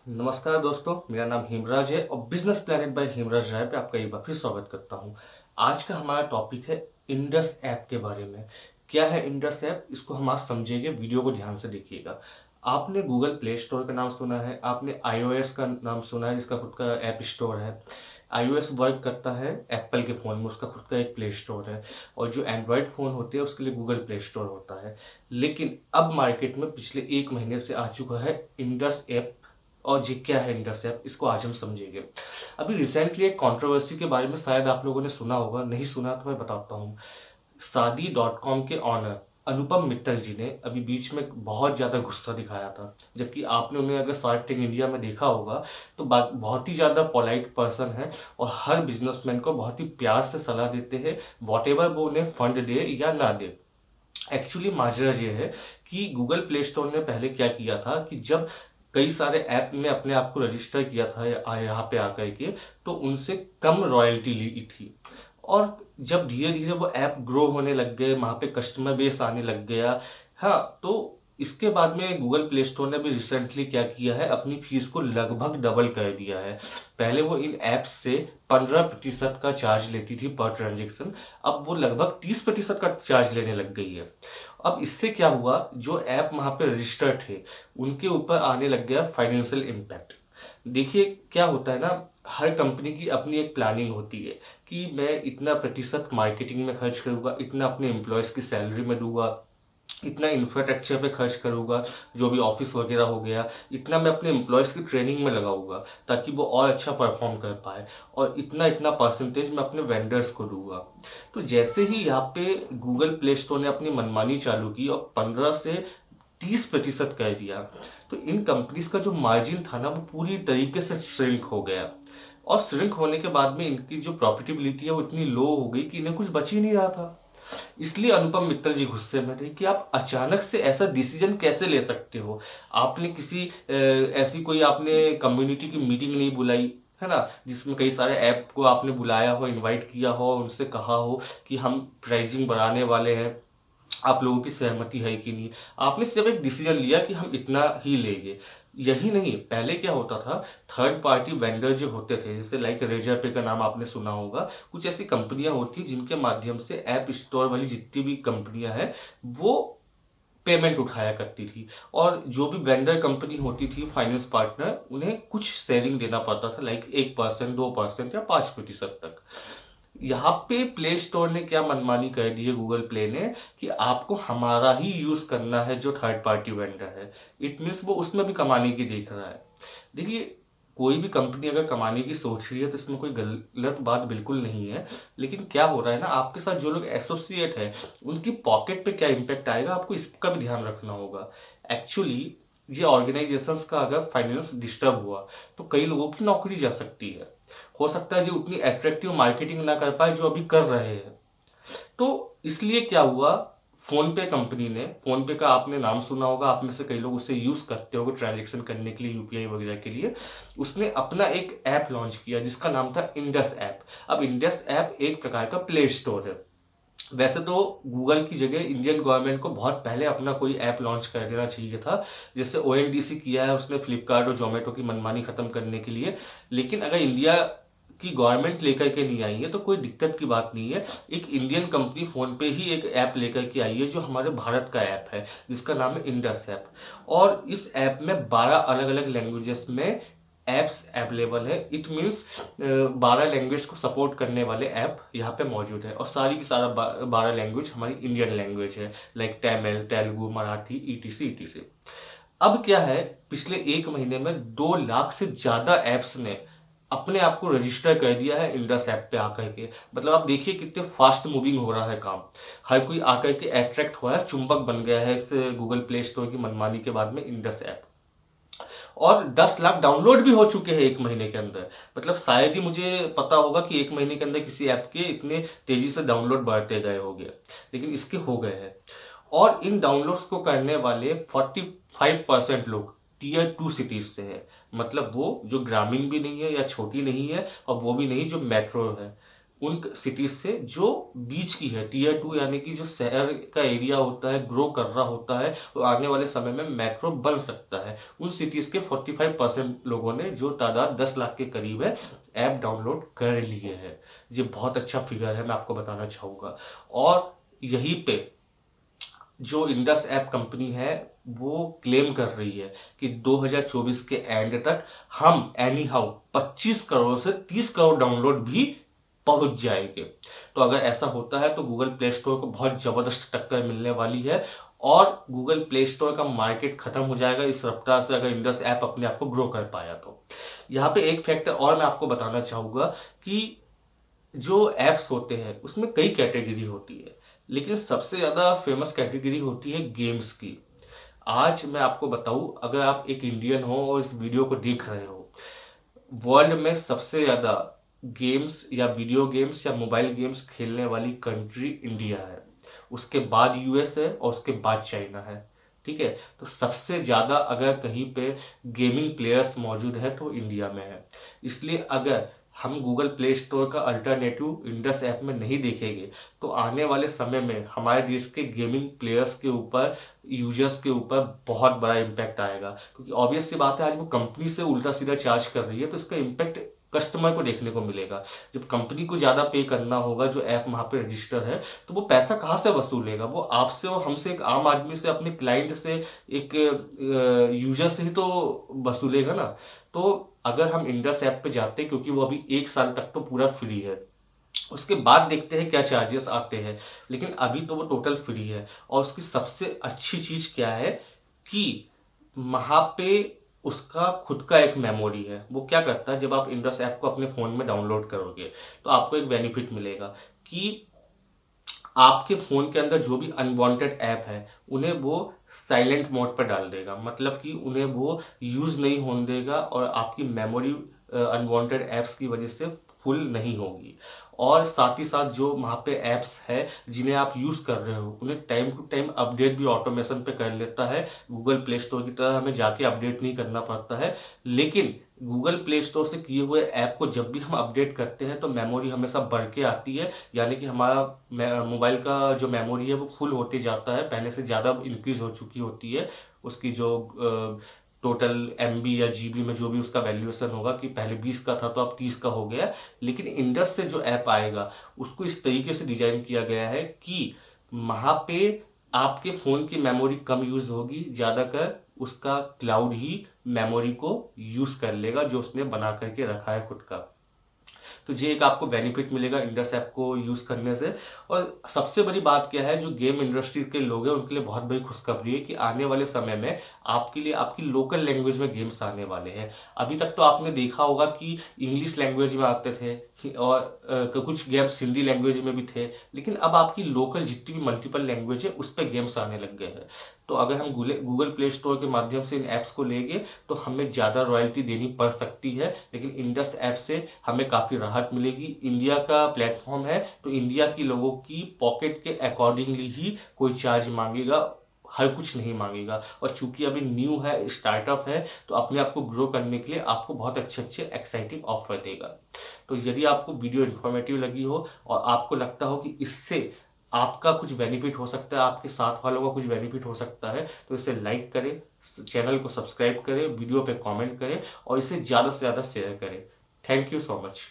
नमस्कार दोस्तों, मेरा नाम हेमराज है और बिजनेस प्लेनेट बाय हेमराज राय पे आपका एक बार फिर स्वागत करता हूँ। आज का हमारा टॉपिक है इंडस ऐप के बारे में। क्या है इंडस ऐप, इसको हम आज समझेंगे। वीडियो को ध्यान से देखिएगा। आपने गूगल प्ले स्टोर का नाम सुना है, आपने iOS का नाम सुना है जिसका खुद का ऐप स्टोर है। iOS वर्क करता है एप्पल के फ़ोन में, उसका खुद का एक प्ले स्टोर है। और जो एंड्रॉयड फ़ोन होते हैं उसके लिए गूगल प्ले स्टोर होता है। लेकिन अब मार्केट में पिछले एक महीने से आ चुका है इंडस ऐप। और ये क्या है इंडस ऐप, इसको आज हम समझेंगे। अभी रिसेंटली एक कंट्रोवर्सी के बारे में शायद आप लोगों ने सुना होगा, नहीं सुना तो मैं बताता हूँ। शादी डॉट कॉम के ऑनर अनुपम मित्तल जी ने अभी बीच में बहुत ज़्यादा गुस्सा दिखाया था। जबकि आपने उन्हें अगर शार्क टैंक इंडिया में देखा होगा तो बहुत ही ज़्यादा पोलाइट पर्सन है और हर बिजनेसमैन को बहुत ही प्यार से सलाह देते हैं, वॉट एवर वो उन्हें फंड दे या ना दे। एक्चुअली माजरा ये है कि गूगल प्ले स्टोर ने पहले क्या किया था कि जब कई सारे ऐप ने अपने आप को रजिस्टर किया था यहाँ पे आकर के, तो उनसे कम रॉयल्टी ली थी। और जब धीरे धीरे वो ऐप ग्रो होने लग गए, वहाँ पे कस्टमर बेस आने लग गया। हाँ, तो इसके बाद में गूगल प्ले स्टोर ने भी रिसेंटली क्या किया है, अपनी फीस को लगभग डबल कर दिया है। पहले वो इन ऐप्स से 15% का चार्ज लेती थी पर ट्रांजेक्शन, अब वो लगभग 30% का चार्ज लेने लग गई है। अब इससे क्या हुआ, जो ऐप वहाँ पे रजिस्टर्ड थे उनके ऊपर आने लग गया फाइनेंशियल इम्पैक्ट। देखिए क्या होता है ना, हर कंपनी की अपनी एक प्लानिंग होती है कि मैं इतना प्रतिशत मार्केटिंग में खर्च करूंगा, इतना अपने एम्प्लॉयज़ की सैलरी में दूंगा, इतना इंफ्रास्ट्रक्चर पे खर्च करूंगा, जो भी ऑफिस वगैरह हो गया, इतना मैं अपने एम्प्लॉयज़ की ट्रेनिंग में लगाऊंगा ताकि वो और अच्छा परफॉर्म कर पाए, और इतना इतना परसेंटेज मैं अपने वेंडर्स को दूंगा। तो जैसे ही यहाँ पे गूगल प्ले स्टोर ने अपनी मनमानी चालू की और 15 से 30% कर दिया, तो इन कंपनीज का जो मार्जिन था ना वो पूरी तरीके से श्रिंक हो गया। और श्रिंक होने के बाद में इनकी जो प्रॉफिटेबिलिटी है वो इतनी लो हो गई कि इन्हें कुछ बच ही नहीं रहा था। इसलिए अनुपम मित्तल जी गुस्से में थे कि आप अचानक से ऐसा डिसीजन कैसे ले सकते हो। आपने किसी ऐसी कोई आपने कम्युनिटी की मीटिंग नहीं बुलाई, है ना, जिसमें कई सारे ऐप को आपने बुलाया हो, इनवाइट किया हो, उनसे कहा हो कि हम प्राइसिंग बढ़ाने वाले हैं, आप लोगों की सहमति है कि नहीं। आपने सिर्फ एक डिसीजन लिया कि हम इतना ही लेंगे। यही नहीं, पहले क्या होता था, थर्ड पार्टी वेंडर जो होते थे, जैसे लाइक रेजर पे का नाम आपने सुना होगा, कुछ ऐसी कंपनियां होती जिनके माध्यम से ऐप स्टोर वाली जितनी भी कंपनियां हैं वो पेमेंट उठाया करती थी। और जो भी वेंडर कंपनी होती थी, फाइनेंस पार्टनर, उन्हें कुछ शेयरिंग देना पड़ता था, लाइक 1%, 2% या 5% तक। यहाँ पे प्ले स्टोर ने क्या मनमानी कर दी है, गूगल प्ले ने, कि आपको हमारा ही यूज करना है जो थर्ड पार्टी वेंडर है। इट मीन्स वो उसमें भी कमाने की देख रहा है। देखिए, कोई भी कंपनी अगर कमाने की सोच रही है तो इसमें कोई गलत बात बिल्कुल नहीं है। लेकिन क्या हो रहा है ना, आपके साथ जो लोग एसोसिएट है उनकी पॉकेट पे क्या इम्पेक्ट आएगा, आपको इसका भी ध्यान रखना होगा। एक्चुअली ये ऑर्गेनाइजेशंस का अगर फाइनेंस डिस्टर्ब हुआ तो कई लोगों की नौकरी जा सकती है। हो सकता है जो उतनी अट्रैक्टिव मार्केटिंग ना कर पाए जो अभी कर रहे हैं। तो इसलिए क्या हुआ, फोन पे कंपनी ने, फोन पे का आपने नाम सुना होगा, आप में से कई लोग उसे यूज करते होंगे ट्रांजेक्शन करने के लिए, यूपीआई वगैरह के लिए। उसने अपना एक ऐप लॉन्च किया जिसका नाम था इंडस ऐप। अब इंडस ऐप एक प्रकार का प्ले स्टोर है। वैसे तो गूगल की जगह इंडियन गवर्नमेंट को बहुत पहले अपना कोई ऐप लॉन्च कर देना चाहिए था, जैसे ओएनडीसी किया है उसने फ्लिपकार्ट और जोमेटो की मनमानी खत्म करने के लिए। लेकिन अगर इंडिया की गवर्नमेंट लेकर के नहीं आई है तो कोई दिक्कत की बात नहीं है। एक इंडियन कंपनी फोन पे ही एक ऐप लेकर के आई है जो हमारे भारत का ऐप है, जिसका नाम है इंडस ऐप। और इस ऐप में 12 अलग अलग लैंग्वेजेस में ऐप्स अवेलेबल है। इट मीन्स 12 लैंग्वेज को सपोर्ट करने वाले ऐप यहाँ पे मौजूद है, और सारी की सारा 12 लैंग्वेज हमारी इंडियन लैंग्वेज है, like Tamil, Telugu, Marathi, etc etc. अब क्या है, पिछले एक महीने में 2 लाख से ज्यादा ऐप्स ने अपने आप को रजिस्टर कर दिया है इंडस ऐप पे आकर के। मतलब आप देखिए कितने फास्ट मूविंग हो रहा है काम। हर कोई आकर के अट्रैक्ट हो रहा है, चुंबक बन गया है इस गूगल प्ले स्टोर की मनमानी के बाद में इंडस ऐप। और 10 लाख डाउनलोड भी हो चुके हैं एक महीने के अंदर। मतलब शायद ही मुझे पता होगा कि एक महीने के अंदर किसी ऐप के इतने तेजी से डाउनलोड बढ़ते गए होंगे, लेकिन इसके हो गए हैं। और इन डाउनलोड्स को करने वाले 45% लोग टीयर 2 सिटीज से है। मतलब वो जो ग्रामीण भी नहीं है या छोटी नहीं है, और वो भी नहीं जो मेट्रो है। उन सिटीज से जो बीच की है, टीयर 2 यानी कि जो शहर का एरिया होता है, ग्रो कर रहा होता है, तो आने वाले समय में मेट्रो बन सकता है। उन सिटीज के 45% लोगों ने, जो तादाद 10 लाख के करीब है, ऐप डाउनलोड कर लिए है। ये बहुत अच्छा फिगर है, मैं आपको बताना चाहूँगा। और यहीं पे जो इंडस ऐप कंपनी है वो क्लेम कर रही है कि 2024 के एंड तक हम एनी हाउ 25 करोड़ से 30 करोड़ डाउनलोड भी पहुंच जाएंगे। तो अगर ऐसा होता है तो गूगल प्ले स्टोर को बहुत जबरदस्त टक्कर मिलने वाली है और गूगल प्ले स्टोर का मार्केट खत्म हो जाएगा इस रफ्तार से, अगर इंडस ऐप अपने आप को ग्रो कर पाया तो। यहाँ पे एक फैक्टर और मैं आपको बताना चाहूंगा कि जो ऐप्स होते हैं उसमें कई कैटेगरी होती है, लेकिन सबसे ज़्यादा फेमस कैटेगरी होती है गेम्स की। आज मैं आपको बताऊं, अगर आप एक इंडियन हो और इस वीडियो को देख रहे हो, वर्ल्ड में सबसे ज़्यादा गेम्स या वीडियो गेम्स या मोबाइल गेम्स खेलने वाली कंट्री इंडिया है। उसके बाद यूएस है और उसके बाद चाइना है। ठीक है, तो सबसे ज़्यादा अगर कहीं पे गेमिंग प्लेयर्स मौजूद है तो इंडिया में है। इसलिए अगर हम गूगल प्ले स्टोर का अल्टरनेटिव इंडस ऐप में नहीं देखेंगे तो आने वाले समय में हमारे देश के गेमिंग प्लेयर्स के ऊपर, यूजर्स के ऊपर बहुत बड़ा इम्पैक्ट आएगा। क्योंकि ऑब्वियस सी बात है, आज वो कंपनी से उल्टा सीधा चार्ज कर रही है तो इसका इम्पैक्ट कस्टमर को देखने को मिलेगा। जब कंपनी को ज़्यादा पे करना होगा, जो ऐप वहाँ पे रजिस्टर है, तो वो पैसा कहाँ से वसूलेगा? वो आपसे और हमसे, एक आम आदमी से, अपने क्लाइंट से, एक यूजर से ही तो वसूलेगा ना। तो अगर हम इंडस ऐप पे जाते हैं, क्योंकि वो अभी 1 साल तक तो पूरा फ्री है, उसके बाद देखते हैं क्या चार्जेस आते हैं, लेकिन अभी तो वो टोटल फ्री है। और उसकी सबसे अच्छी चीज़ क्या है कि वहाँ पे उसका खुद का एक मेमोरी है। वो क्या करता है, जब आप इंडस ऐप को अपने फ़ोन में डाउनलोड करोगे तो आपको एक बेनिफिट मिलेगा कि आपके फ़ोन के अंदर जो भी अनवांटेड ऐप है उन्हें वो साइलेंट मोड पर डाल देगा। मतलब कि उन्हें वो यूज़ नहीं होने देगा और आपकी मेमोरी अनवांटेड ऐप्स की वजह से फुल नहीं होगी। और साथ ही साथ जो वहाँ पे ऐप्स है जिन्हें आप यूज़ कर रहे हो, उन्हें टाइम टू टाइम अपडेट भी ऑटोमेशन पे कर लेता है। गूगल प्ले स्टोर की तरह हमें जाके अपडेट नहीं करना पड़ता है, लेकिन गूगल प्ले स्टोर से किए हुए ऐप को जब भी हम अपडेट करते हैं तो मेमोरी हमेशा बढ़ के आती है। यानी कि हमारा मोबाइल का जो मेमोरी है वो फुल होते जाता है, पहले से ज़्यादा इंक्रीज हो चुकी होती है। उसकी जो टोटल एमबी या जीबी में जो भी उसका वैल्यूएशन होगा, कि पहले 20 का था तो अब 30 का हो गया। लेकिन इंडस से जो ऐप आएगा उसको इस तरीके से डिजाइन किया गया है कि वहाँ पे आपके फ़ोन की मेमोरी कम यूज़ होगी, ज़्यादातर उसका क्लाउड ही मेमोरी को यूज़ कर लेगा जो उसने बना करके रखा है खुद का। तो ये एक आपको बेनिफिट मिलेगा इंडस ऐप को यूज़ करने से। और सबसे बड़ी बात क्या है, जो गेम इंडस्ट्री के लोग हैं उनके लिए बहुत बड़ी खुशखबरी है कि आने वाले समय में आपके लिए आपकी लोकल लैंग्वेज में गेम्स आने वाले हैं। अभी तक तो आपने देखा होगा कि इंग्लिश लैंग्वेज में आते थे और कुछ गेम्स हिंदी लैंग्वेज में भी थे, लेकिन अब आपकी लोकल जितनी भी मल्टीपल लैंग्वेज है उस पर गेम्स आने लग गए हैं। तो अगर हम गूगल प्ले स्टोर के माध्यम से इन ऐप्स को लेंगे तो हमें ज़्यादा रॉयल्टी देनी पड़ सकती है, लेकिन इंडस ऐप से हमें काफ़ी राहत मिलेगी। इंडिया का प्लेटफॉर्म है तो इंडिया की लोगों की पॉकेट के अकॉर्डिंगली ही कोई चार्ज मांगेगा, हर कुछ नहीं मांगेगा। और चूंकि अभी न्यू है, स्टार्टअप है, तो अपने आप को ग्रो करने के लिए आपको बहुत अच्छे अच्छे एक्साइटिंग ऑफर देगा। तो यदि आपको वीडियो इन्फॉर्मेटिव लगी हो और आपको लगता हो कि इससे आपका कुछ बेनिफिट हो सकता है, आपके साथ वालों का कुछ बेनिफिट हो सकता है, तो इसे लाइक करें, चैनल को सब्सक्राइब करें, वीडियो पे कमेंट करें और इसे ज़्यादा से ज़्यादा शेयर करें। Thank you so much.